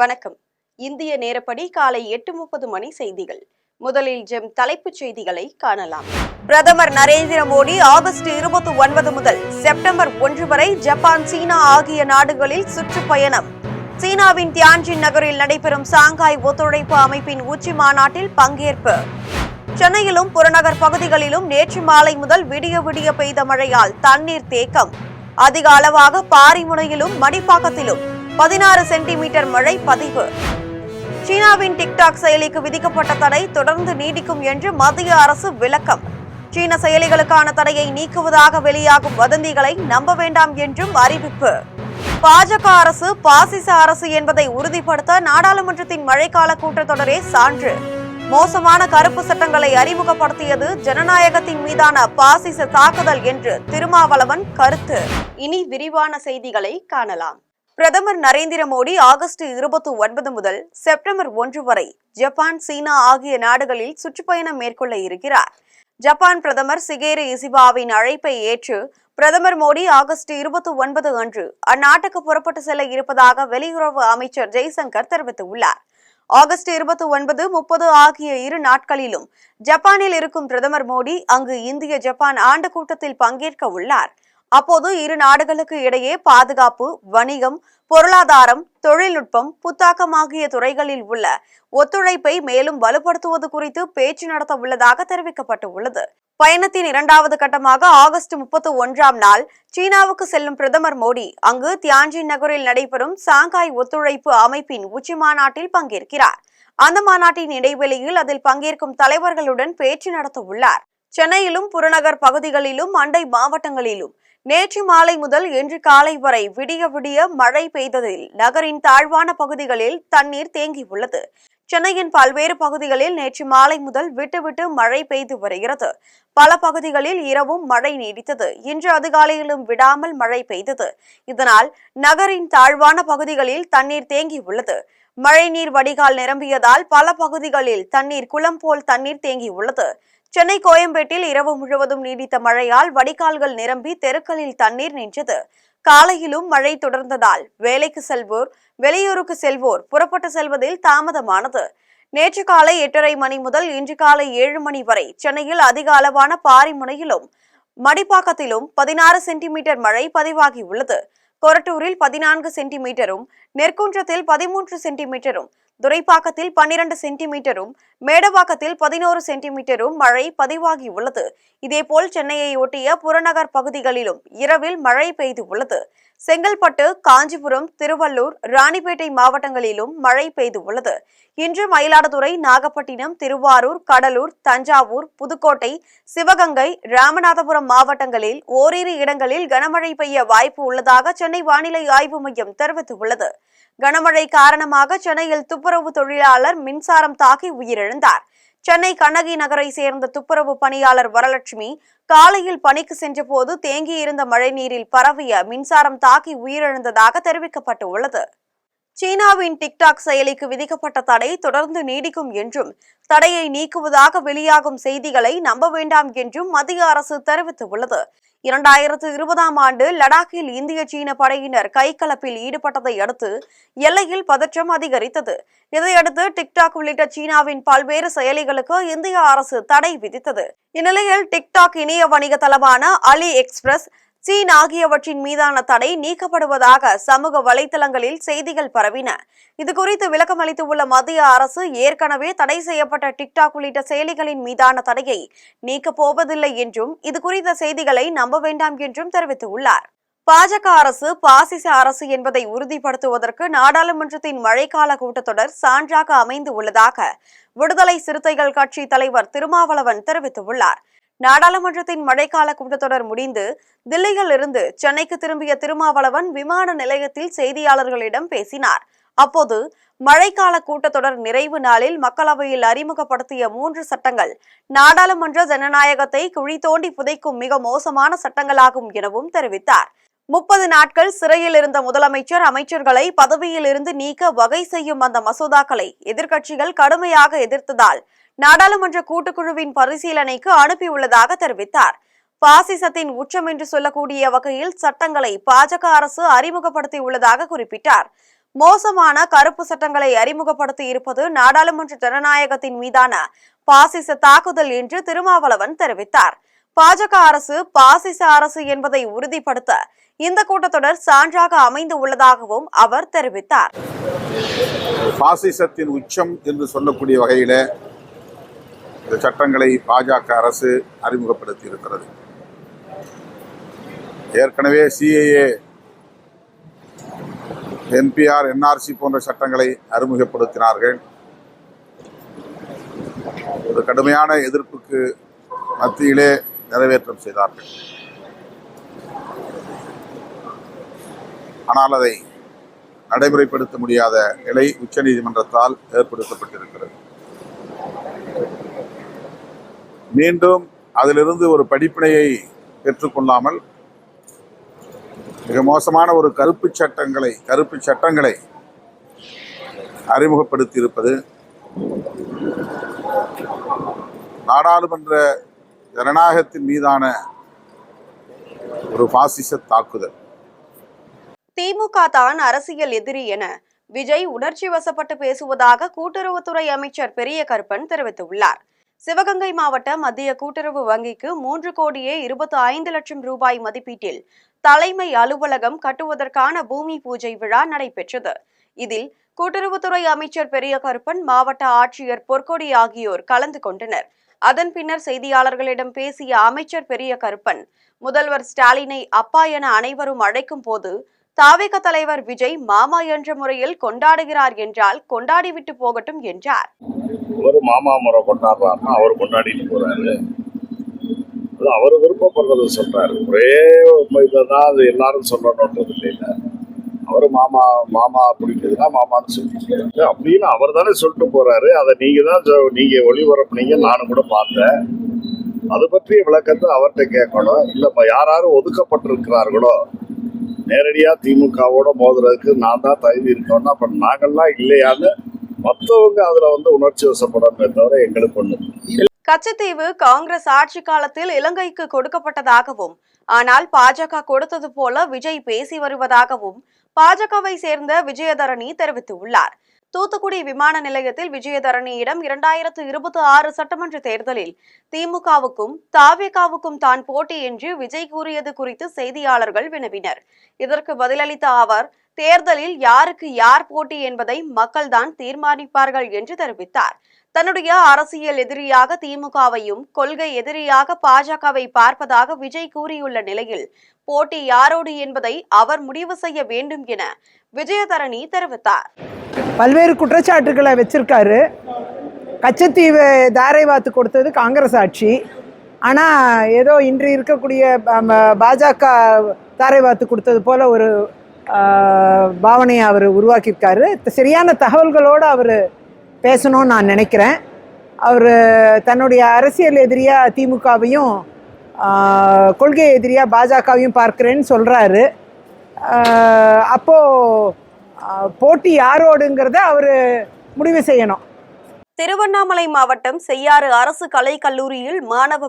வணக்கம். இந்திய நேரப்படி காலை 8:30 மணி செய்திகள். முதலில் ஜெம் தலைப்புச் செய்திகளை காணலாம். பிரதமர் நரேந்திர மோடி ஆகஸ்ட் 29 முதல் செப்டம்பர் 1 வரை ஜப்பான், சீனா ஆகிய நாடுகளில் சுற்றுப்பயணம். சீனாவின் தியான்ஜின் நகரில் நடைபெறும் சாங்காய் ஒத்துழைப்பு அமைப்பின் உச்சி மாநாட்டில் பங்கேற்பு. சென்னையிலும் புறநகர் பகுதிகளிலும் நேற்று மாலை முதல் விடிய விடிய பெய்த மழையால் தண்ணீர் தேக்கம். அதிக அளவாக பாரிமுனையிலும் மடிப்பாக்கத்திலும் 16 சென்டிமீட்டர் மழை பதிவு. சீனாவின் டிக்டாக் செயலிக்கு விதிக்கப்பட்ட தடை தொடர்ந்து நீடிக்கும் என்று மத்திய அரசு விளக்கம். சீன செயலிகளுக்கான தடையை நீக்குவதாக வெளியாகும் வதந்திகளை நம்ப வேண்டாம் என்றும் அறிவிப்பு. பாஜக அரசு பாசிச அரசு என்பதை உறுதிப்படுத்த நாடாளுமன்றத்தின் மழைக்கால கூட்டத்தொடரே சான்று. மோசமான கருப்பு சட்டங்களை அறிமுகப்படுத்தியது ஜனநாயகத்தின் மீதான பாசிச தாக்குதல் என்று திருமாவளவன் கருத்து. இனி விரிவான செய்திகளை காணலாம். பிரதமர் நரேந்திர மோடி ஆகஸ்ட் 29 முதல் செப்டம்பர் 1 வரை ஜப்பான், சீனா ஆகிய நாடுகளில் சுற்றுப்பயணம் மேற்கொள்ள இருக்கிறார். ஜப்பான் பிரதமர் சிகேரு இசிபாவின் அழைப்பை ஏற்று பிரதமர் மோடி ஆகஸ்ட் 29 அன்று அந்நாட்டுக்கு புறப்பட்டு செல்ல இருப்பதாக வெளியுறவு அமைச்சர் ஜெய்சங்கர் தெரிவித்துள்ளார். ஆகஸ்ட் 29, 30 ஆகிய இரு நாட்களிலும் ஜப்பானில் இருக்கும் பிரதமர் மோடி அங்கு இந்திய ஜப்பான் ஆண்டு கூட்டத்தில் பங்கேற்க உள்ளார். அப்போது இரு நாடுகளுக்கு இடையே பாதுகாப்பு, வணிகம், பொருளாதாரம், தொழில்நுட்பம், புத்தாக்கம் ஆகிய துறைகளில் உள்ள ஒத்துழைப்பை மேலும் வலுப்படுத்துவது குறித்து பேச்சு நடத்த உள்ளதாக தெரிவிக்கப்பட்டுள்ளது. பயணத்தின் இரண்டாவது கட்டமாக ஆகஸ்ட் 31ஆம் நாள் சீனாவுக்கு செல்லும் பிரதமர் மோடி அங்கு தியான்ஜின் நகரில் நடைபெறும் சாங்காய் ஒத்துழைப்பு அமைப்பின் உச்சி மாநாட்டில் பங்கேற்கிறார். அந்த மாநாட்டின் இடைவெளியில் அதில் பங்கேற்கும் தலைவர்களுடன் பேச்சு நடத்த உள்ளார். சென்னையிலும் புறநகர் பகுதிகளிலும் அண்டை மாவட்டங்களிலும் நேற்று மாலை முதல் இன்று காலை வரை விடிய விடிய மழை பெய்ததில் நகரின் தாழ்வான பகுதிகளில் தண்ணீர் தேங்கியுள்ளது. சென்னையின் பல்வேறு பகுதிகளில் நேற்று மாலை முதல் விட்டு மழை பெய்து வருகிறது. பல பகுதிகளில் இரவும் மழை நீடித்தது. இன்று அதிகாலையிலும் விடாமல் மழை பெய்தது. இதனால் நகரின் தாழ்வான பகுதிகளில் தண்ணீர் தேங்கியுள்ளது. மழைநீர் வடிகால் நிரம்பியதால் பல பகுதிகளில் தண்ணீர் குளம் போல் தண்ணீர் தேங்கியுள்ளது. சென்னை கோயம்பேட்டில் இரவு முழுவதும் நீடித்த மழையால் வடிகால்கள் நிரம்பி தெருக்களில் தண்ணீர் நின்றது. காலையிலும் மழை தொடர்ந்ததால் வேலைக்கு செல்வோர், வெளியூருக்கு செல்வோர் புறப்பட்டு செல்வதில் தாமதமானது. நேற்று காலை 8:30 மணி முதல் இன்று காலை 7 மணி வரை சென்னையில் அதிக அளவான பாரிமுனையிலும் மடிப்பாக்கத்திலும் 16 சென்டிமீட்டர் மழை பதிவாகியுள்ளது. கொரட்டூரில் 14 சென்டிமீட்டரும், நெற்குன்றத்தில் 13 சென்டிமீட்டரும், துரைப்பாக்கத்தில் 12 சென்டிமீட்டரும், மேடவாக்கத்தில் 11 சென்டிமீட்டரும் மழை பதிவாகியுள்ளது. இதேபோல் சென்னையை ஒட்டிய புறநகர் பகுதிகளிலும் இரவில் மழை பெய்து உள்ளது. செங்கல்பட்டு, காஞ்சிபுரம், திருவள்ளூர், ராணிப்பேட்டை மாவட்டங்களிலும் மழை பெய்து உள்ளது. இன்று மயிலாடுதுறை, நாகப்பட்டினம், திருவாரூர், கடலூர், தஞ்சாவூர், புதுக்கோட்டை, சிவகங்கை, ராமநாதபுரம் மாவட்டங்களில் ஓரிரு இடங்களில் கனமழை பெய்ய வாய்ப்பு உள்ளதாக சென்னை வானிலை ஆய்வு மையம் தெரிவித்துள்ளது. கனமழை காரணமாக சென்னையில் துப்புரவு தொழிலாளர் மின்சாரம் தாக்கி உயிரிழந்தார். சென்னை கண்ணகி நகரை சேர்ந்த துப்புரவு பணியாளர் வரலட்சுமி காலையில் பணிக்கு சென்றபோது தேங்கியிருந்த மழைநீரில் பரவிய மின்சாரம் தாக்கி உயிரிழந்ததாக தெரிவிக்கப்பட்டுள்ளது. சீனாவின் டிக்டாக் செயலிக்கு விதிக்கப்பட்ட தடை தொடர்ந்து நீடிக்கும் என்றும் தடையை நீக்குவதாக வெளியாகும் செய்திகளை நம்ப வேண்டாம் என்றும் மத்திய அரசு தெரிவித்துள்ளது. 2020ஆம் ஆண்டு லடாக்கில் இந்திய சீன படையினர் கைகலப்பில் ஈடுபட்டதை அடுத்து எல்லையில் பதற்றம் அதிகரித்தது. இதையடுத்து டிக்டாக் உள்ளிட்ட சீனாவின் பல்வேறு செயலிகளுக்கு இந்திய அரசு தடை விதித்தது. இந்நிலையில் டிக்டாக் இணைய வணிக தளமான அலி எக்ஸ்பிரஸ், சீன் ஆகியவற்றின் மீதான தடை நீக்கப்படுவதாக சமூக வலைதளங்களில் செய்திகள் பரவின. இதுகுறித்து விளக்கம் அளித்துள்ள மத்திய அரசு ஏற்கனவே தடை செய்யப்பட்ட டிக்டாக் உள்ளிட்ட செயலிகளின் மீதான தடையை நீக்கப் போவதில்லை என்றும் இதுகுறித்த செய்திகளை நம்ப வேண்டாம் என்றும் தெரிவித்துள்ளார். பாஜக அரசு பாசிச அரசு என்பதை உறுதிப்படுத்துவதற்கு நாடாளுமன்றத்தின் மழைக்கால கூட்டத்தொடர் சான்றாக அமைந்து உள்ளதாக விடுதலை சிறுத்தைகள் கட்சி தலைவர் திருமாவளவன் தெரிவித்துள்ளார். நாடாளுமன்றத்தின் மழைக்கால கூட்டத்தொடர் முடிந்து தில்லியில் இருந்து சென்னைக்கு திரும்பிய திருமாவளவன் விமான நிலையத்தில் செய்தியாளர்களிடம் பேசினார். அப்போது மழைக்கால கூட்டத்தொடர் நிறைவு நாளில் மக்களவையில் அறிமுகப்படுத்திய 3 சட்டங்கள் நாடாளுமன்ற ஜனநாயகத்தை குழி தோண்டி புதைக்கும் மிக மோசமான சட்டங்களாகும் எனவும் தெரிவித்தார். 30 நாட்கள் சிறையில் இருந்த முதலமைச்சர், அமைச்சர்களை பதவியில் இருந்து நீக்க வகை செய்யும் அந்த மசோதாக்களை எதிர்க்கட்சிகள் கடுமையாக எதிர்த்ததால் நாடாளுமன்ற கூட்டுக்குழுவின் பரிசீலனைக்கு அனுப்பியுள்ளதாக தெரிவித்தார். பாசிசத்தின் உச்சம் என்று சொல்லக்கூடிய வகையில் சட்டங்களை பாஜக அரசு அறிமுகப்படுத்தியுள்ளதாக குறிப்பிட்டார். மோசமான கருப்பு சட்டங்களை அறிமுகப்படுத்தி இருப்பது நாடாளுமன்ற ஜனநாயகத்தின் மீதான பாசிச தாக்குதல் என்று திருமாவளவன் தெரிவித்தார். பாஜக அரசு பாசிச அரசு என்பதை உறுதிப்படுத்த இந்த கூட்டத்தொடர் சான்றாக அமைந்து உள்ளதாகவும் அவர் தெரிவித்தார். பாசிசத்தின் உச்சம் என்று சொல்லக்கூடிய வகையில இந்த சட்டங்களை பாஜக அரசு அறிமுகப்படுத்தி இருக்கிறது. ஏற்கனவே சிஏஏ, என்பிஆர், என்ஆர்சி போன்ற சட்டங்களை அறிமுகப்படுத்தினார்கள். ஒரு கடுமையான எதிர்ப்புக்கு மத்தியிலே நிறைவேற்றம் செய்தார்கள். ஆனால் அதை நடைமுறைப்படுத்த முடியாத நிலை உச்சநீதிமன்றத்தால் ஏற்படுத்தப்பட்டிருக்கிறது. மீண்டும் அதிலிருந்து ஒரு படிப்பினையை பெற்றுக்கொள்ளாமல் மிக மோசமான ஒரு கருப்பு சட்டங்களை அறிமுகப்படுத்தி இருப்பது நாடாளுமன்ற ஜனநாயகத்தின் மீதான ஒரு பாசிச தாக்குதல். திமுக தான் அரசியல் எதிரி என விஜய் உணர்ச்சி வசப்பட்டு பேசுவதாக கூட்டுறவுத்துறை அமைச்சர் பெரிய கருப்பன் தெரிவித்துள்ளார். சிவகங்கை மாவட்ட மத்திய கூட்டுறவு வங்கிக்கு 3,25,00,000 ரூபாய் மதிப்பீட்டில் தலைமை அலுவலகம் கட்டுவதற்கான பூமி பூஜை விழா நடைபெற்றது. இதில் கூட்டுறவுத்துறை அமைச்சர் பெரிய கருப்பன், மாவட்ட ஆட்சியர் பொற்கொடி ஆகியோர் கலந்து கொண்டனர். அதன் பின்னர் செய்தியாளர்களிடம் பேசிய அமைச்சர் பெரிய கருப்பன், முதல்வர் ஸ்டாலினை அப்பா என அனைவரும் அழைக்கும் போது தாவேக தலைவர் விஜய் மாமா என்ற முறையில் கொண்டாடுகிறார் என்றால் கொண்டாடிவிட்டு போகட்டும் என்றார். ஒரு மாமா முறை கொண்டாடுறாருன்னா அவர் கொண்டாடிட்டு போறாரு. அது அவர் விருப்பப்படுறது சொல்றாரு. ஒரே இதான் அது எல்லாரும் சொல்லணுன்றது இல்லை. அவர் மாமா பிடிக்குதுன்னா மாமான்னு சொல்லிட்டு அப்படின்னு அவர் தானே சொல்லிட்டு போறாரு. அதை நீங்க ஒளிபரப்புனீங்க, நானும் கூட பார்த்தேன். அது பற்றிய விளக்கத்தை அவர்கிட்ட கேட்கணும். இல்ல யாரும் ஒதுக்கப்பட்டிருக்கிறார்களோ நேரடியா திமுகவோட மோதுறதுக்கு நான் தான் தகுதி இருக்கோம்னா அப்ப நாங்கள்லாம் இல்லையான்னு மற்றவங்க அதுல உணர்ச்சி வசப்படணுமே தவிர எங்களுக்கு ஒண்ணு. கச்சத்தீவு காங்கிரஸ் ஆட்சி காலத்தில் இலங்கைக்கு கொடுக்கப்பட்டதாகவும், ஆனால் பாஜக கொடுத்தது போல விஜய் பேசி வருவதாகவும் பாஜகவை சேர்ந்த விஜயதரணி தெரிவித்துள்ளார். தூத்துக்குடி விமான நிலையத்தில் விஜயதரணியிடம் 2026 சட்டமன்ற தேர்தலில் திமுகவுக்கும் தாவேகாவுக்கும் தான் போட்டி என்று விஜய் கூறியது குறித்து செய்தியாளர்கள் வினவினர். இதற்கு பதிலளித்த அவர், தேர்தலில் யாருக்கு யார் போட்டி என்பதை மக்கள்தான் தீர்மானிப்பார்கள் என்று தெரிவித்தார். தன்னுடைய அரசியல் எதிரியாக திமுகவையும் கொள்கை எதிரியாக பாஜகவை பார்ப்பதாக விஜய் கூறியுள்ள நிலையில் போட்டி யாரோடு என்பதை அவர் முடிவு செய்ய வேண்டும் என விஜயதரணி தெரிவித்தார். பல்வேறு குற்றச்சாட்டுகளை வச்சிருக்காரு. கச்சத்தீவு தாரை வாத்து கொடுத்தது காங்கிரஸ் ஆட்சி. ஆனால் ஏதோ இன்று இருக்கக்கூடிய பாஜக தாரை வாத்து கொடுத்தது போல ஒரு பாவனையை அவர் உருவாக்கியிருக்காரு. சரியான தகவல்களோடு அவர் பேசணும்னு நான் நினைக்கிறேன். அவர் தன்னுடைய அரசியல் எதிரியாக திமுகவையும் கொள்கை எதிரியாக பாஜகவையும் பார்க்குறேன்னு சொல்கிறாரு. அப்போது போட்டி யாரோடுங்கிறத அவர் முடிவு செய்யணும். திருவண்ணாமலை மாவட்டம் செய்யாறு அரசு கலை கல்லூரியில்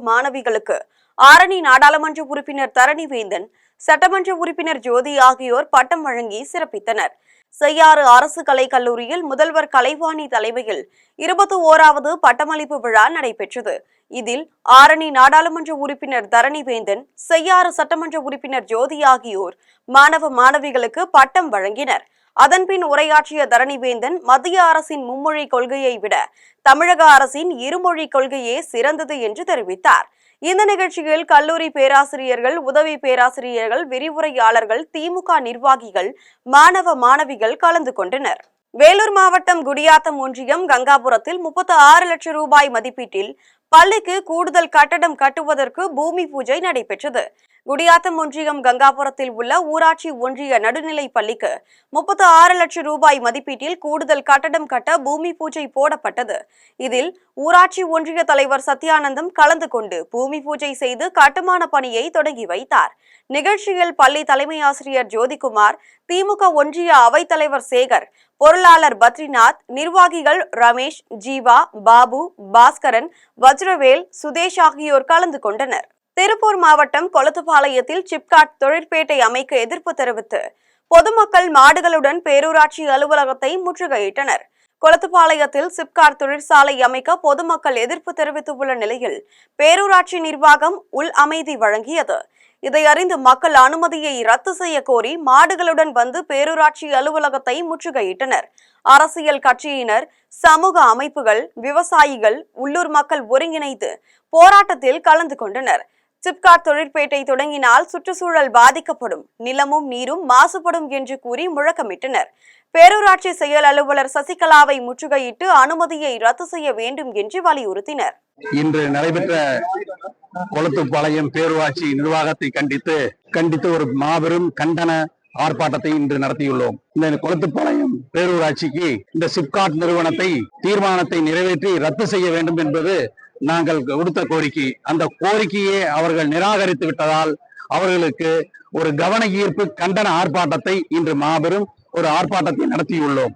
மாணவிகளுக்கு ஆரணி நாடாளுமன்ற உறுப்பினர் தரணிவேந்தன், சட்டமன்ற உறுப்பினர் ஜோதி ஆகியோர் பட்டம் வழங்கி சிறப்பித்தனர். செய்யாறு அரசு கலை கல்லூரியில் முதல்வர் கலைவாணி தலைமையில் 21வது பட்டமளிப்பு விழா நடைபெற்றது. இதில் ஆரணி நாடாளுமன்ற உறுப்பினர் தரணிவேந்தன், செய்யாறு சட்டமன்ற உறுப்பினர் ஜோதி ஆகியோர் மாணவிகளுக்கு பட்டம் வழங்கினர். அதன்பின் உரையாற்றிய தரணிவேந்தன், மத்திய அரசின் மும்மொழி கொள்கையை விட தமிழக அரசின் இருமொழி கொள்கையே சிறந்தது என்று தெரிவித்தார். இந்த நிகழ்ச்சியில் கல்லூரி பேராசிரியர்கள், உதவி பேராசிரியர்கள், விரிவுரையாளர்கள், திமுக நிர்வாகிகள், மாணவிகள் கலந்து கொண்டனர். வேலூர் மாவட்டம் குடியாத்தம் ஒன்றியம் கங்காபுரத்தில் 36 லட்சம் ரூபாய் மதிப்பீட்டில் பள்ளிக்கு கூடுதல் கட்டடம் கட்டுவதற்கு பூமி பூஜை நடைபெற்றது. குடியாத்தம் ஒன்றியம் கங்காபுரத்தில் உள்ள ஊராட்சி ஒன்றிய நடுநிலை பள்ளிக்கு 36 லட்சம் ரூபாய் மதிப்பீட்டில் கூடுதல் கட்டடம் கட்ட பூமி பூஜை போடப்பட்டது. இதில் ஊராட்சி ஒன்றிய தலைவர் சத்யானந்தம் கலந்து கொண்டு பூமி பூஜை செய்து கட்டுமான பணியை தொடங்கி வைத்தார். நிகழ்ச்சியில் பள்ளி தலைமை ஆசிரியர் ஜோதிகுமார், திமுக ஒன்றிய அவைத்தலைவர் சேகர், பொருளாளர் பத்ரிநாத், நிர்வாகிகள் ரமேஷ், ஜீவா, பாபு, பாஸ்கரன், வஜ்ரவேல், சுதேஷ் ஆகியோர் கலந்து கொண்டனர். திருப்பூர் மாவட்டம் கொளத்துப்பாளையத்தில் சிப்காட் தொழிற்பேட்டை அமைக்க எதிர்ப்பு தெரிவித்து பொதுமக்கள் மாடுகளுடன் பேரூராட்சி அலுவலகத்தை முற்றுகையிட்டனர். கொளத்துப்பாளையத்தில் சிப்காட் தொழிற்சாலை அமைக்க பொதுமக்கள் எதிர்ப்பு தெரிவித்துள்ள நிலையில் பேரூராட்சி நிர்வாகம் உள் அமைதி வழங்கியது. இதை அறிந்து மக்கள் அனுமதியை ரத்து செய்ய கோரி மாடுகளுடன் வந்து பேரூராட்சி அலுவலகத்தை முற்றுகையிட்டனர். அரசியல் கட்சியினர், சமூக அமைப்புகள், விவசாயிகள், உள்ளூர் மக்கள் ஒருங்கிணைந்து போராட்டத்தில் கலந்து கொண்டனர். சிப்காட் தொழிற்பேட்டை தொடங்கினால் சுற்றுச்சூழல் பாதிக்கப்படும், நிலமும் நீரும் மாசுபடும் என்று கூறி முழக்கமிட்டனர். பேரூராட்சி செயல் அலுவலர் சசிகலாவை முற்றுகையிட்டு அனுமதியை ரத்து செய்ய வேண்டும் என்று வலியுறுத்தினர். இன்று நடைபெற்ற கொளத்துப்பாளையம் பேரூராட்சி நிர்வாகத்தை கண்டித்து ஒரு மாபெரும் கண்டன ஆர்ப்பாட்டத்தை இன்று நடத்தியுள்ளோம். இந்த கொளத்துப்பாளையம் பேரூராட்சிக்கு இந்த சிப்காட் நிறுவனத்தை தீர்மானத்தை நிறைவேற்றி ரத்து செய்ய வேண்டும் என்பது நாங்கள் கொடுத்த கோரிக்கை. அந்த கோரிக்கையை அவர்கள் நிராகரித்து விட்டதால் அவர்களுக்கு ஒரு கவன ஈர்ப்பு கண்டன ஆர்ப்பாட்டத்தை இன்று மாபெரும் ஒரு ஆர்ப்பாட்டத்தை நடத்தியுள்ளோம்.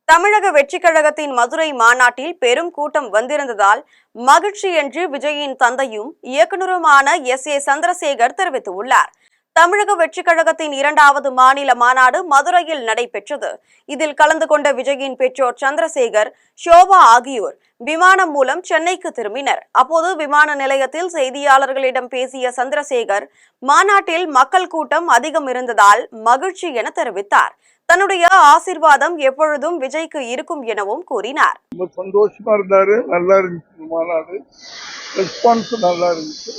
தமிழக வெற்றி கழகத்தின் மதுரை மாநாட்டில் பெரும் கூட்டம் வந்திருந்ததால் மகிழ்ச்சி என்று விஜயின் தந்தையும் இயக்குநருமான SA சந்திரசேகர் தெரிவித்துள்ளார். தமிழக வெற்றி கழகத்தின் 2வது மாநில மாநாடு மதுரையில் நடைபெற்றது. இதில் கலந்து கொண்ட விஜயின் பெற்றோர் சந்திரசேகர், ஷோபா ஆகியோர் விமானம் மூலம் சென்னைக்கு திரும்பினர். அப்போது விமான நிலையத்தில் செய்தியாளர்களிடம் பேசிய சந்திரசேகர், மாநாட்டில் மக்கள் கூட்டம் அதிகம் இருந்ததால் மகிழ்ச்சி என தெரிவித்தார். தன்னுடைய ஆசீர்வாதம் எப்பொழுதும் விஜய்க்கு இருக்கும் எனவும் கூறினார். ரொம்ப சந்தோஷமா இருந்தாரு. நல்லா இருந்துச்சு மாநாடு. ரெஸ்பான்ஸ் நல்லா இருந்துச்சு.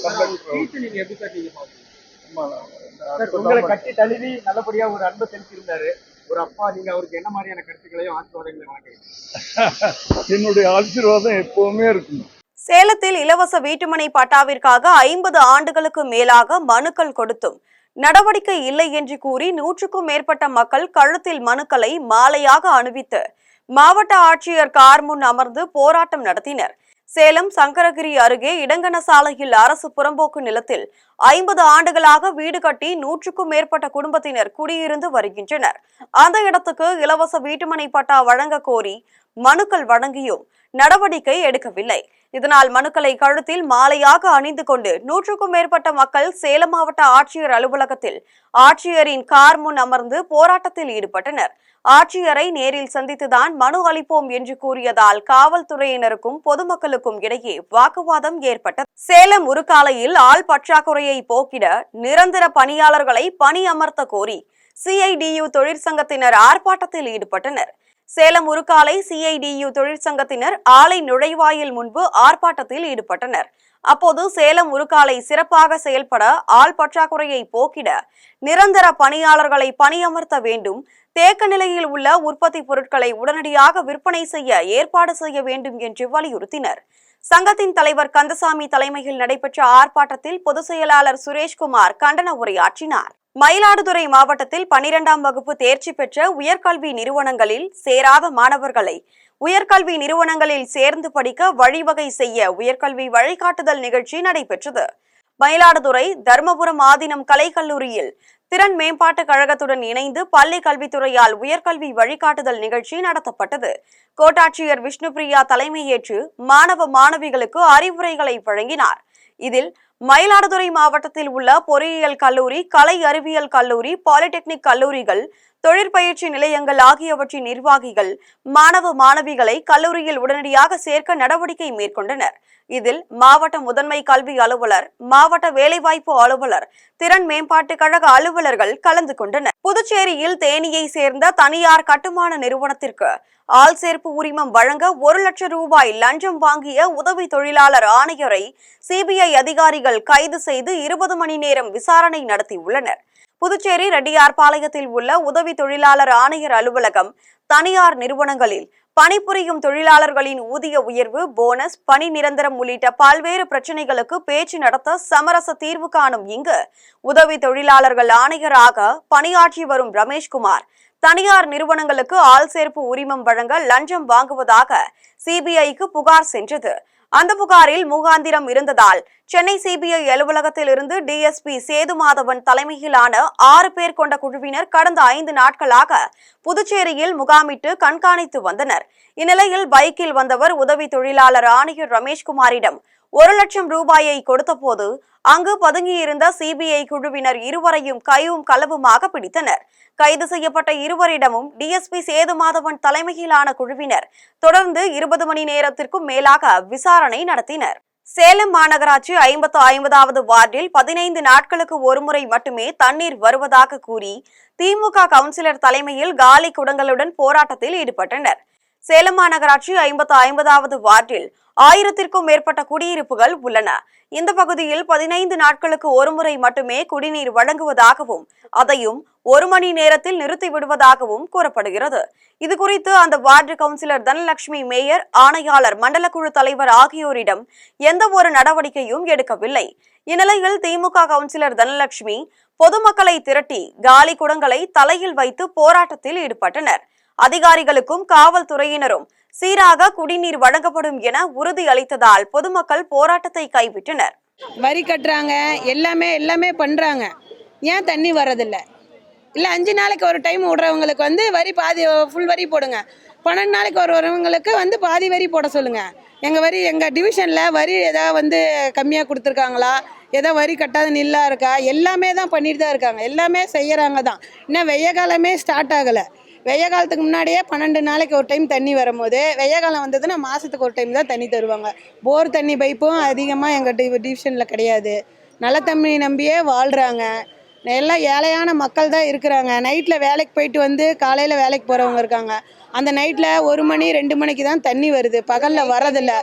உங்களை கட்டி தழுவி நல்லபடியா ஒரு அன்பை செலுத்தியிருந்தாரு ஒரு அப்பா. நீங்க அவருக்கு என்ன மாதிரியான கருத்துக்களையும் ஆசீர்வாதங்களையும் வாங்குறீங்க? என்னுடைய ஆசீர்வாதம் எப்பவுமே இருக்கும். சேலத்தில் இலவச வீட்டுமனை பட்டாவிற்காக 50 ஆண்டுகளுக்கு மேலாக மனுக்கள் கொடுத்தும் நடவடிக்கை இல்லை என்று கூறி 100க்கும் மேற்பட்ட மக்கள் கழுத்தில் மனுக்களை மாலையாக அணிவித்து மாவட்ட ஆட்சியர் கார் முன் அமர்ந்து போராட்டம் நடத்தினர். சேலம் சங்கரகிரி அருகே இடங்கன சாலையில் அரசு புறம்போக்கு நிலத்தில் 50 ஆண்டுகளாக வீடு கட்டி 100க்கும் மேற்பட்ட குடும்பத்தினர் குடியிருந்து வருகின்றனர். அந்த இடத்துக்கு இலவச வீட்டுமனை பட்டா வழங்க கோரி மனுக்கள் வழங்கியும் நடவடிக்கை எடுக்கவில்லை. இதனால் மனுக்களை கழுத்தில் மாலையாக அணிந்து கொண்டு 100க்கும் மேற்பட்ட மக்கள் சேலம் மாவட்ட ஆட்சியர் அலுவலகத்தில் ஆட்சியரின் கார் முன் அமர்ந்து போராட்டத்தில் ஈடுபட்டனர். ஆட்சியரை நேரில் சந்தித்துதான் மனு அளிப்போம் என்று கூறியதால் காவல்துறையினருக்கும் பொதுமக்களுக்கும் இடையே வாக்குவாதம் ஏற்பட்டது. சேலம் உருக்காலையில் ஆள் பற்றாக்குறையை போக்கிட நிரந்தர பணியாளர்களை பணி அமர்த்த கோரி CIDU தொழிற்சங்கத்தினர் ஆர்ப்பாட்டத்தில் ஈடுபட்டனர். சேலம் உருக்காலை CIDU தொழிற்சங்கத்தினர் ஆலை நுழைவாயில் முன்பு ஆர்ப்பாட்டத்தில் ஈடுபட்டனர். அப்போது சேலம் உருக்காலை சிறப்பாக செயல்பட ஆள் பற்றாக்குறையை போக்கிட நிரந்தர பணியாளர்களை பணியமர்த்த வேண்டும், தேக்க நிலையில் உள்ள உற்பத்தி பொருட்களை உடனடியாக விற்பனை செய்ய ஏற்பாடு செய்ய வேண்டும் என்று வலியுறுத்தினர். சங்கத்தின் தலைவர் கந்தசாமி தலைமையில் நடைபெற்ற ஆர்ப்பாட்டத்தில் பொதுச் செயலாளர் சுரேஷ்குமார் கண்டன உரையாற்றினார். மயிலாடுதுறை மாவட்டத்தில் 12ஆம் வகுப்பு தேர்ச்சி பெற்ற உயர்கல்வி நிறுவனங்களில் சேராத மாணவர்களை உயர்கல்வி நிறுவனங்களில் சேர்ந்து படிக்க வழிவகை செய்ய உயர்கல்வி வழிகாட்டுதல் நிகழ்ச்சி நடைபெற்றது. மயிலாடுதுறை தர்மபுரம் ஆதீனம் கலைக்கல்லூரியில் திறன் மேம்பாட்டு கழகத்துடன் இணைந்து பள்ளி கல்வித்துறையால் உயர்கல்வி வழிகாட்டுதல் நிகழ்ச்சி நடத்தப்பட்டது. கோட்டாட்சியர் விஷ்ணுபிரியா தலைமையேற்று மாணவ மாணவிகளுக்கு அறிவுரைகளை வழங்கினார். இதில் மயிலாடுதுறை மாவட்டத்தில் உள்ள பொறியியல் கல்லூரி, கலை அறிவியல் கல்லூரி, பாலிடெக்னிக் கல்லூரிகள், தொழிற்பயிற்சி நிலையங்கள் ஆகியவற்றின் நிர்வாகிகள் மாணவ மாணவிகளை கல்லூரியில் உடனடியாக சேர்க்க நடவடிக்கை மேற்கொண்டனர். இதில் மாவட்ட முதன்மை கல்வி அலுவலர், மாவட்ட வேலைவாய்ப்பு அலுவலர், திறன் மேம்பாட்டு கழக அலுவலர்கள் கலந்து கொண்டனர். புதுச்சேரியில் தேனியை சேர்ந்த தனியார் கட்டுமான நிறுவனத்திற்கு ஆள் சேர்ப்பு உரிமம் வழங்க 1 லட்சம் ரூபாய் லஞ்சம் வாங்கிய உதவி தொழிலாளர் ஆணையரை CBI அதிகாரிகள் கைது செய்து 20 மணி நேரம் விசாரணை நடத்தியுள்ளனர். புதுச்சேரி ரெட்டியார்பாளையத்தில் உள்ள உதவி தொழிலாளர் ஆணையர் அலுவலகம் தனியார் நிறுவனங்களில் பணிபுரியும் தொழிலாளர்களின் ஊதிய உயர்வு, போனஸ், பணி நிரந்தரம் உள்ளிட்ட பல்வேறு பிரச்சனைகளுக்கு பேச்சு நடத்த சமரச தீர்வு காணும் இங்கு உதவி தொழிலாளர்கள் ஆணையராக பணியாற்றி வரும் ரமேஷ்குமார் தனியார் நிறுவனங்களுக்கு ஆள் சேர்ப்பு உரிமம் வழங்க லஞ்சம் வாங்குவதாக CBIக்கு புகார் சென்றது. அந்த புகாரில் முகாந்திரம் இருந்ததால் சென்னை CBI அலுவலகத்தில் இருந்து DSP சேதுமாதவன் தலைமையிலான 6 பேர் கொண்ட குழுவினர் கடந்த 5 நாட்களாக புதுச்சேரியில் முகாமிட்டு கண்காணித்து வந்தனர். இந்நிலையில் பைக்கில் வந்தவர் உதவி தொழிலாளர் ஆணையர் ரமேஷ்குமாரிடம் 1 லட்சம் ரூபாயை கொடுத்தபோது அங்கு பதுங்கியிருந்த சிபிஐ குழுவினர் இருவரையும் கையும் களவுமாக பிடித்தனர். கைது செய்யப்பட்ட இருவரிடமும் டிஎஸ்பி சேதுமாதவன் தலைமையிலான குழுவினர் தொடர்ந்து 20 மணி நேரத்திற்கும் மேலாக விசாரணை நடத்தினர். சேலம் மாநகராட்சி 55வது வார்டில் 15 நாட்களுக்கு ஒருமுறை மட்டுமே தண்ணீர் வருவதாக கூறி திமுக கவுன்சிலர் தலைமையில் காலி குடங்களுடன் போராட்டத்தில் ஈடுபட்டனர். சேலம் மாநகராட்சி 55வது வார்டில் 1000க்கும் மேற்பட்ட குடியிருப்புகள் உள்ளன. இந்த பகுதியில் 15 நாட்களுக்கு ஒருமுறை மட்டுமே குடிநீர் வழங்குவதாகவும் அதையும் 1 மணி நேரத்தில் நிறுத்தி விடுவதாகவும் கூறப்படுகிறது. இதுகுறித்து அந்த வார்டு கவுன்சிலர் தனலட்சுமி, மேயர், ஆணையாளர், மண்டல குழு தலைவர் ஆகியோரிடம் எந்த ஒரு நடவடிக்கையும் எடுக்கவில்லை. இந்நிலையில் திமுக கவுன்சிலர் தனலட்சுமி பொதுமக்களை திரட்டி காலி குடங்களை தலையில் வைத்து போராட்டத்தில் ஈடுபட்டனர். அதிகாரிகளுக்கும் காவல்துறையினரும் சீராக குடிநீர் வழங்கப்படும் என உறுதி அளித்ததால் பொதுமக்கள் போராட்டத்தை கைவிட்டனர். வரி கட்டுறாங்க, எல்லாமே பண்றாங்க, ஏன் தண்ணி வர்றதில்லை? இல்லை 5 நாளைக்கு ஒரு டைம் விடுறவங்களுக்கு வரி பாதி ஃபுல் வரி போடுங்க. 12 நாளைக்கு வரவங்களுக்கு பாதி வரி போட சொல்லுங்க. எங்கள் டிவிஷனில் வரி ஏதாவது கம்மியாக கொடுத்துருக்காங்களா, ஏதோ வரி கட்டாத நில்லா இருக்கா, எல்லாமே தான் பண்ணிட்டு தான் இருக்காங்க, எல்லாமே செய்யறாங்க தான். இன்னும் வெய்ய காலமே ஸ்டார்ட் ஆகலை. வெய்ய காலத்துக்கு முன்னாடியே 12 நாளைக்கு ஒரு டைம் தண்ணி வரும்போது, வெய்ய காலம் வந்ததுன்னா மாதத்துக்கு ஒரு டைம் தான் தண்ணி தருவாங்க. போர் தண்ணி பைப்பும் அதிகமாக எங்கள் டிவிஷனில் கிடையாது. நல்ல தண்ணி நம்பியே வாழ்கிறாங்க. எல்லாம் ஏழையான மக்கள் தான் இருக்கிறாங்க. நைட்டில் வேலைக்கு போயிட்டு காலையில் வேலைக்கு போகிறவங்க இருக்காங்க. அந்த நைட்டில் 1 மணி 2 மணிக்கு தான் தண்ணி வருது, பகலில் வரதில்லை.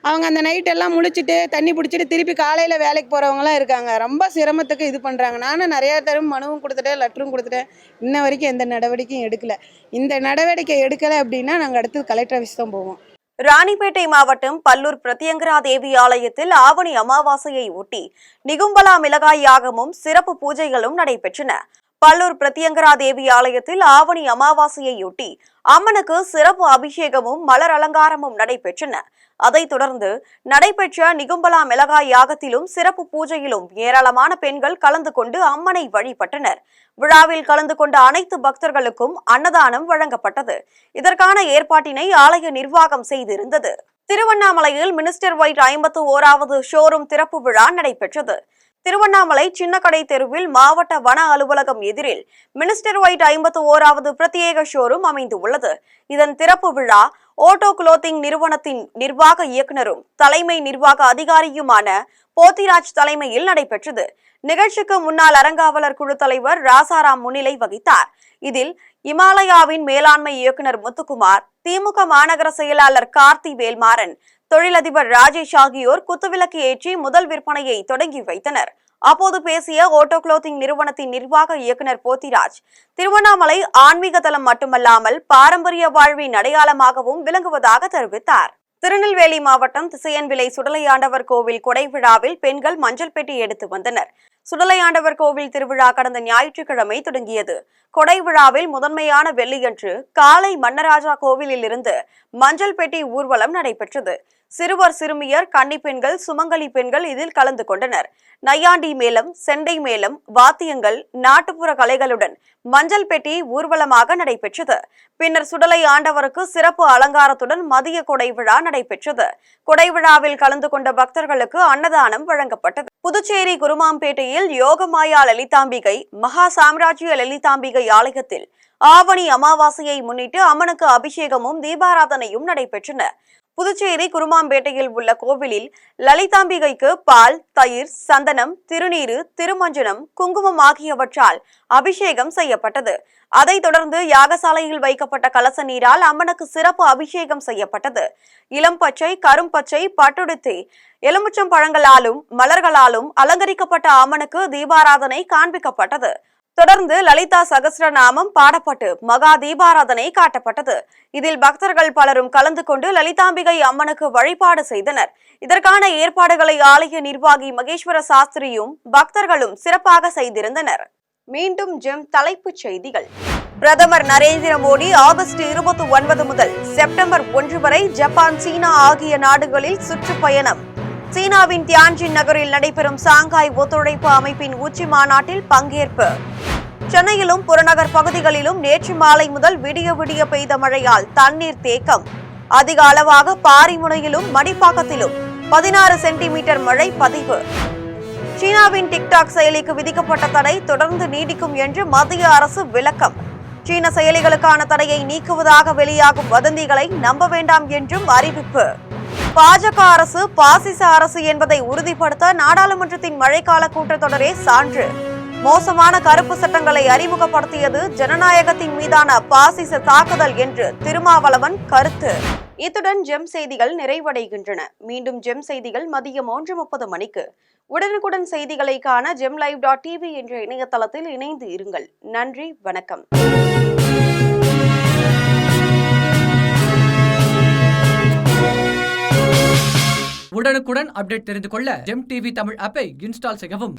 அவங்க அந்த நைட்டெல்லாம் முழிச்சிட்டு தண்ணி பிடிச்சிட்டு திருப்பி காலையில் வேலைக்கு போகிறவங்களாம் இருக்காங்க. ரொம்ப சிரமத்துக்கு இது பண்ணுறாங்க. நானும் நிறையா தரம் மனுவும் கொடுத்துட்டேன், லெட்டரும் கொடுத்துட்டேன். இன்ன வரைக்கும் எந்த நடவடிக்கையும் எடுக்கலை. இந்த நடவடிக்கை எடுக்கலை அப்படின்னா நாங்கள் அடுத்து கலெக்டர் ஆஃபீஸ் தான் போவோம். ராணிப்பேட்டை மாவட்டம் பல்லூர் பிரத்யங்கரா தேவி ஆலயத்தில் ஆவணி அமாவாசையை ஒட்டி நிகும்பலா மிளகாய் யாகமும் சிறப்பு பூஜைகளும் நடைபெற்றன. பல்லூர் பிரத்யங்கரா தேவி ஆலயத்தில் ஆவணி அமாவாசையொட்டி அம்மனுக்கு சிறப்பு அபிஷேகமும் மலர் அலங்காரமும் நடைபெற்றன. அதைத் தொடர்ந்து நடைபெற்ற நிகும்பலா மிளகாய் யாகத்திலும் சிறப்பு பூஜையிலும் ஏராளமான பெண்கள் கலந்து கொண்டு அம்மனை வழிபட்டனர். விழாவில் கலந்து கொண்ட அனைத்து பக்தர்களுக்கும் அன்னதானம் வழங்கப்பட்டது. இதற்கான ஏற்பாட்டினை ஆலய நிர்வாகம் செய்திருந்தது. திருவண்ணாமலையில் மினிஸ்டர் ஒயிட் 51வது ஷோரூம் திறப்பு விழா நடைபெற்றது. திருவண்ணாமலை சின்னக்கடை தெருவில் மாவட்ட வன அலுவலகம் எதிரில் மினிஸ்டர் ஒயிட் 51வது பிரத்யேக ஷோரூம் அமைந்துள்ளது. இதன் திறப்பு விழா ஓட்டோ குளோத்திங் நிறுவனத்தின் நிர்வாக இயக்குநரும் தலைமை நிர்வாக அதிகாரியுமான போத்திராஜ் தலைமையில் நடைபெற்றது. நிகழ்ச்சிக்கு முன்னாள் அறங்காவலர் குழு தலைவர் ராசாராம் முன்னிலை வகித்தார். இதில் இமாலயாவின் மேலாண்மை இயக்குநர் முத்துக்குமார், திமுக மாநகர செயலாளர் கார்த்தி வேல்மாறன், தொழிலதிபர் ராஜேஷ் ஆகியோர் குத்துவிளக்கு ஏற்றி முதல் விற்பனையை தொடங்கி வைத்தனர். அப்போது பேசிய ஓட்டோ குளோத்திங் நிறுவனத்தின் நிர்வாக இயக்குநர் போத்திராஜ், திருவண்ணாமலை ஆன்மீக தலம் மட்டுமல்லாமல் பாரம்பரிய வாழ்வின் அடையாளமாகவும் விளங்குவதாக தெரிவித்தார். திருநெல்வேலி மாவட்டம் திசையன்விளை சுடலையாண்டவர் கோவில் கொடை விழாவில் பெண்கள் மஞ்சள் பெட்டி எடுத்து வந்தனர். சுடலையாண்டவர் கோவில் திருவிழா கடந்த ஞாயிற்றுக்கிழமை தொடங்கியது. கொடை விழாவில் முதன்மையான வெள்ளியன்று காலை மன்னராஜா கோவிலில் இருந்து மஞ்சள் பெட்டி ஊர்வலம் நடைபெற்றது. சிறுவர், சிறுமியர், கன்னி பெண்கள், சுமங்கலி பெண்கள் இதில் கலந்து கொண்டனர். நையாண்டி மேளம், செண்டை மேளம், வாத்தியங்கள், நாட்டுப்புற கலைகளுடன் மஞ்சள் பெட்டி ஊர்வலமாக நடைபெற்றது. பின்னர் சுடலை ஆண்டவருக்கு சிறப்பு அலங்காரத்துடன் மதிய கொடை விழா நடைபெற்றது. கொடை விழாவில் கலந்து கொண்ட பக்தர்களுக்கு அன்னதானம் வழங்கப்பட்டது. புதுச்சேரி குருமாம்பேட்டையில் யோகமாயா லலிதாம்பிகை மகா சாம்ராஜ்ய லலிதாம்பிகை ஆலயத்தில் ஆவணி அமாவாசையை முன்னிட்டு அம்மனுக்கு அபிஷேகமும் தீபாராதனையும் நடைபெற்றன. புதுச்சேரி குருமாம்பேட்டையில் உள்ள கோவிலில் லலிதாம்பிகைக்கு பால், தயிர், சந்தனம், திருநீரு, திருமஞ்சனம், குங்குமம் ஆகியவற்றால் அபிஷேகம் செய்யப்பட்டது. அதைத் தொடர்ந்து யாகசாலையில் வைக்கப்பட்ட கலச நீரால் அம்மனுக்கு சிறப்பு அபிஷேகம் செய்யப்பட்டது. இளம் பச்சை, கரும்பச்சை பட்டுடுத்தி எலுமிச்சம் பழங்களாலும் மலர்களாலும் அலங்கரிக்கப்பட்ட அம்மனுக்கு தீபாராதனை காண்பிக்கப்பட்டது. தொடர்ந்து லலிதா சகஸ்ரநாமம் பாடப்பட்டு மகா தீபாராதனை காட்டப்பட்டது. இதில் பக்தர்கள் பலரும் கலந்து கொண்டு லலிதாம்பிகை அம்மனுக்கு வழிபாடு செய்தனர். இதற்கான ஏற்பாடுகளை ஆலய நிர்வாகி மகேஸ்வர சாஸ்திரியும் பக்தர்களும் சிறப்பாக செய்திருந்தனர். மீண்டும் ஜெம் தலைப்புச் செய்திகள். பிரதமர் நரேந்திர மோடி ஆகஸ்ட் 29 முதல் செப்டம்பர் 1 வரை ஜப்பான், சீனா ஆகிய நாடுகளில் சுற்றுப்பயணம். சீனாவின் தியான்ஜின் நகரில் நடைபெறும் சாங்காய் ஒத்துழைப்பு அமைப்பின் உச்சி மாநாட்டில் பங்கேற்பு. சென்னையிலும் புறநகர் பகுதிகளிலும் நேற்று மாலை முதல் விடிய விடிய பெய்த மழையால் தண்ணீர் தேக்கம். அதிக அளவாக பாரிமுனையிலும் மடிப்பாக்கத்திலும் 16 சென்டிமீட்டர் மழை பதிவு. சீனாவின் டிக்டாக் செயலிக்கு விதிக்கப்பட்ட தடை தொடர்ந்து நீடிக்கும் என்று மத்திய அரசு விளக்கம். சீன செயலிகளுக்கான தடையை நீக்குவதாக வெளியாகும் வதந்திகளை நம்ப வேண்டாம் என்றும் அறிவிப்பு. பாஜக அரசு பாசிச அரசு என்பதை உறுதிப்படுத்த நாடாளுமன்றத்தின் மழைக்கால கூட்டத்தொடரே சான்று. மோசமான கருப்பு சட்டங்களை அறிமுகப்படுத்தியது ஜனநாயகத்தின் மீதான பாசிச தாக்குதல் என்று திருமாவளவன் கருத்து. இத்துடன் ஜெம் செய்திகள் நிறைவடைகின்றன. மீண்டும் ஜெம் செய்திகள் மதியம் 1:30 மணிக்கு. உடனுக்குடன் செய்திகளை காண gemlive.tv என்ற இணையதளத்தில் இணைந்து இருங்கள். நன்றி, வணக்கம். உடனுக்குடன் அப்டேட் தெரிந்து கொள்ள ஜெம் டிவி தமிழ் ஆப்பை இன்ஸ்டால் செய்யவும்.